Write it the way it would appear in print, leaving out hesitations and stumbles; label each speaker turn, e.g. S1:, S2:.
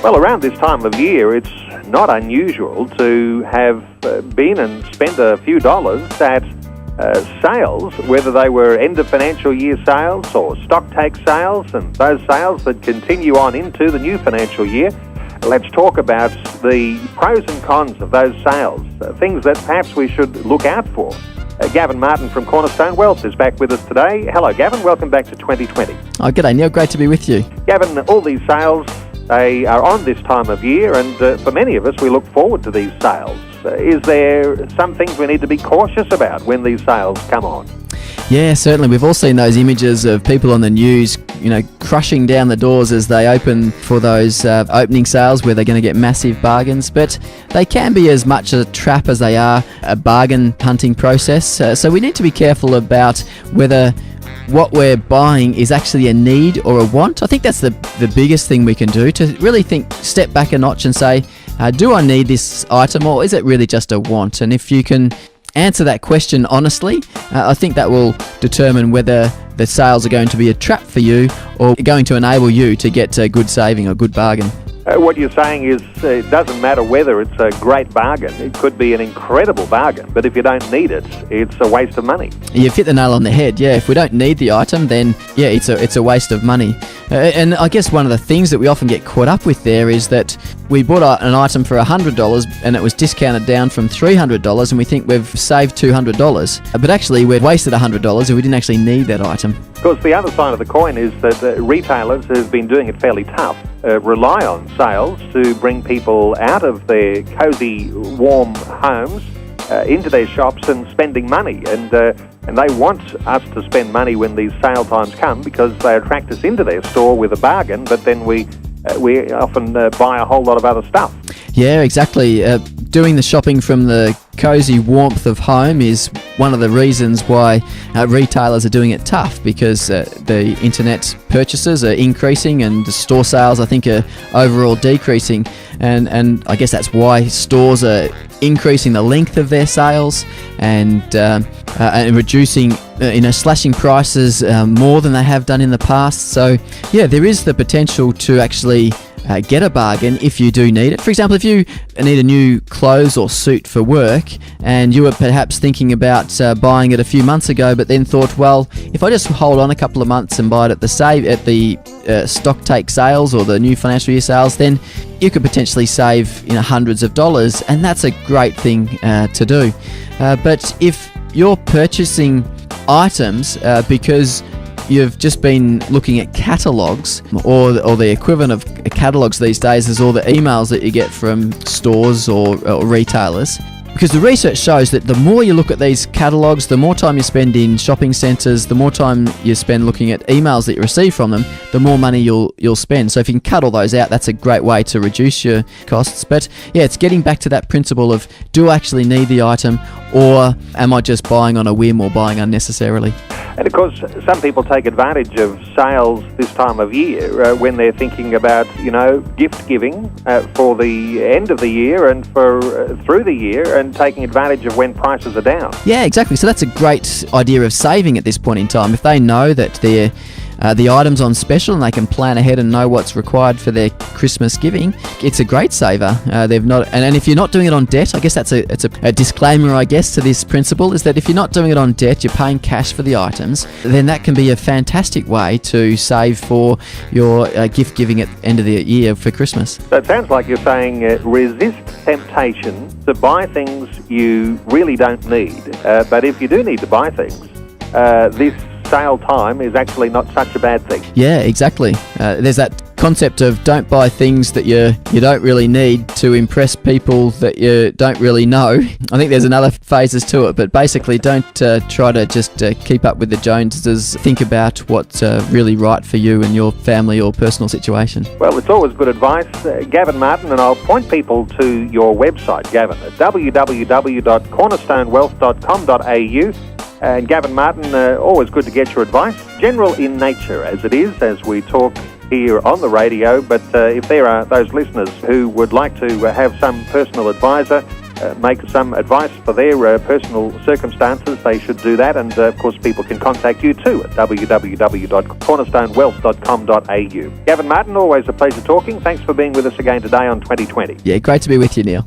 S1: Well, around this time of year, it's not unusual to have been and spent a few dollars at sales, whether they were end of financial year sales or stock take sales, and those sales that continue on into the new financial year. Let's talk about the pros and cons of those sales, things that perhaps we should look out for. Gavin Martin from Cornerstone Wealth is back with us today. Hello, Gavin. Welcome back to 2020.
S2: Oh, g'day, Neil. Great to be with you.
S1: Gavin, all these sales, they are on this time of year, and for many of us, we look forward to these sales. Is there some things we need to be cautious about when these sales come on?
S2: Yeah, certainly. We've all seen those images of people on the news, crushing down the doors as they open for those opening sales where they're going to get massive bargains. But they can be as much a trap as they are a bargain hunting process. So we need to be careful about whether what we're buying is actually a need or a want. I think that's the biggest thing we can do, to really step back a notch and say, do I need this item, or is it really just a want? And if you can answer that question honestly, I think that will determine whether the sales are going to be a trap for you or going to enable you to get a good saving or good bargain.
S1: What you're saying is it doesn't matter whether it's a great bargain. It could be an incredible bargain, but if you don't need it, it's a waste of money.
S2: You've hit the nail on the head. Yeah, if we don't need the item, then yeah, it's a waste of money. And I guess one of the things that we often get caught up with there is that we bought an item for $100 and it was discounted down from $300, and we think we've saved $200. But actually, we've wasted $100 and we didn't actually need that item.
S1: Of course, the other side of the coin is that retailers who've been doing it fairly tough rely on sales to bring people out of their cosy, warm homes into their shops and spending money. And they want us to spend money when these sale times come, because they attract us into their store with a bargain, but then we often buy a whole lot of other stuff.
S2: Yeah, exactly. Doing the shopping from the cosy warmth of home is one of the reasons why retailers are doing it tough, because the internet purchases are increasing and the store sales, I think, are overall decreasing. And I guess that's why stores are increasing the length of their sales and reducing, slashing prices more than they have done in the past. So, yeah, there is the potential to actually get a bargain if you do need it. For example, if you need a new clothes or suit for work and you were perhaps thinking about buying it a few months ago, but then thought, well, if I just hold on a couple of months and buy it at the stock take sales or the new financial year sales, then you could potentially save hundreds of dollars, and that's a great thing to do. But if you're purchasing items because you've just been looking at catalogues, or the equivalent of catalogues these days is all the emails that you get from stores or retailers. Because the research shows that the more you look at these catalogues, the more time you spend in shopping centres, the more time you spend looking at emails that you receive from them, the more money you'll spend. So if you can cut all those out, that's a great way to reduce your costs. But yeah, it's getting back to that principle of, do I actually need the item, or am I just buying on a whim or buying unnecessarily?
S1: And of course, some people take advantage of sales this time of year when they're thinking about, gift giving for the end of the year and for through the year, and taking advantage of when prices are down.
S2: Yeah, exactly. So that's a great idea of saving at this point in time. If they know that they're the item's on special and they can plan ahead and know what's required for their Christmas giving, it's a great saver. And if you're not doing it on debt, I guess it's a disclaimer, I guess, to this principle, is that if you're not doing it on debt, you're paying cash for the items, then that can be a fantastic way to save for your gift giving at the end of the year for Christmas.
S1: So it sounds like you're saying resist temptation to buy things you really don't need. But if you do need to buy things, this sale time is actually not such a bad thing.
S2: Yeah, exactly. There's that concept of don't buy things that you don't really need to impress people that you don't really know. I think there's another phases to it, but basically don't try to just keep up with the Joneses. Think about what's really right for you and your family or personal situation.
S1: Well, it's always good advice. Gavin Martin, and I'll point people to your website, Gavin, at www.cornerstonewealth.com.au. And Gavin Martin, always good to get your advice. General in nature, as it is, as we talk here on the radio. But if there are those listeners who would like to have some personal advisor, make some advice for their personal circumstances, they should do that. And, of course, people can contact you too at www.cornerstonewealth.com.au. Gavin Martin, always a pleasure talking. Thanks for being with us again today on 2020.
S2: Yeah, great to be with you, Neil.